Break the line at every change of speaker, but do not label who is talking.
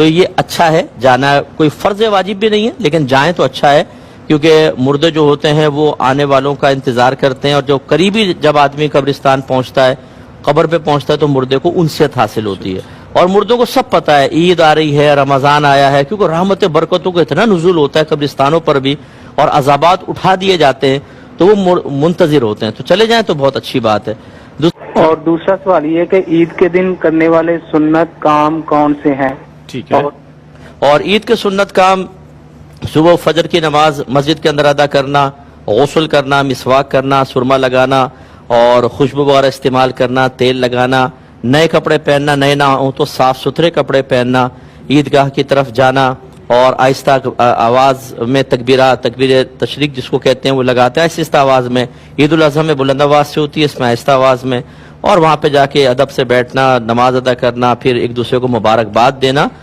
تو یہ اچھا ہے جانا، کوئی فرض واجب بھی نہیں ہے لیکن جائیں تو اچھا ہے، کیونکہ مردے جو ہوتے ہیں وہ آنے والوں کا انتظار کرتے ہیں، اور جو قریبی جب آدمی قبرستان پہنچتا ہے، قبر پہ پہنچتا ہے، تو مردے کو انسیت حاصل ہوتی ہے، اور مردوں کو سب پتہ ہے عید آ رہی ہے، رمضان آیا ہے، کیونکہ رحمت برکتوں کا اتنا نزول ہوتا ہے قبرستانوں پر بھی، اور عذابات اٹھا دیے جاتے ہیں، تو وہ منتظر ہوتے ہیں، تو چلے جائیں تو بہت اچھی بات ہے۔
اور دوسرا سوال یہ ہے کہ عید کے دن کرنے والے سنت کام کون سے ہیں؟
ٹھیک ہے۔
اور عید کے سنت کام صبح فجر کی نماز مسجد کے اندر ادا کرنا، غسل کرنا، مسواک کرنا، سرما لگانا اور خوشبو وغیرہ استعمال کرنا، تیل لگانا، نئے کپڑے پہننا، نئے نہ ہوں تو صاف ستھرے کپڑے پہننا، عیدگاہ کی طرف جانا اور آہستہ آواز میں تکبیر تشریق جس کو کہتے ہیں وہ لگاتے ہیں آہستہ آواز میں۔ عید الاضحیٰ میں بلند آواز سے ہوتی ہے، اس میں آہستہ آواز میں، اور وہاں پہ جا کے ادب سے بیٹھنا، نماز ادا کرنا، پھر ایک دوسرے کو مبارکباد دینا۔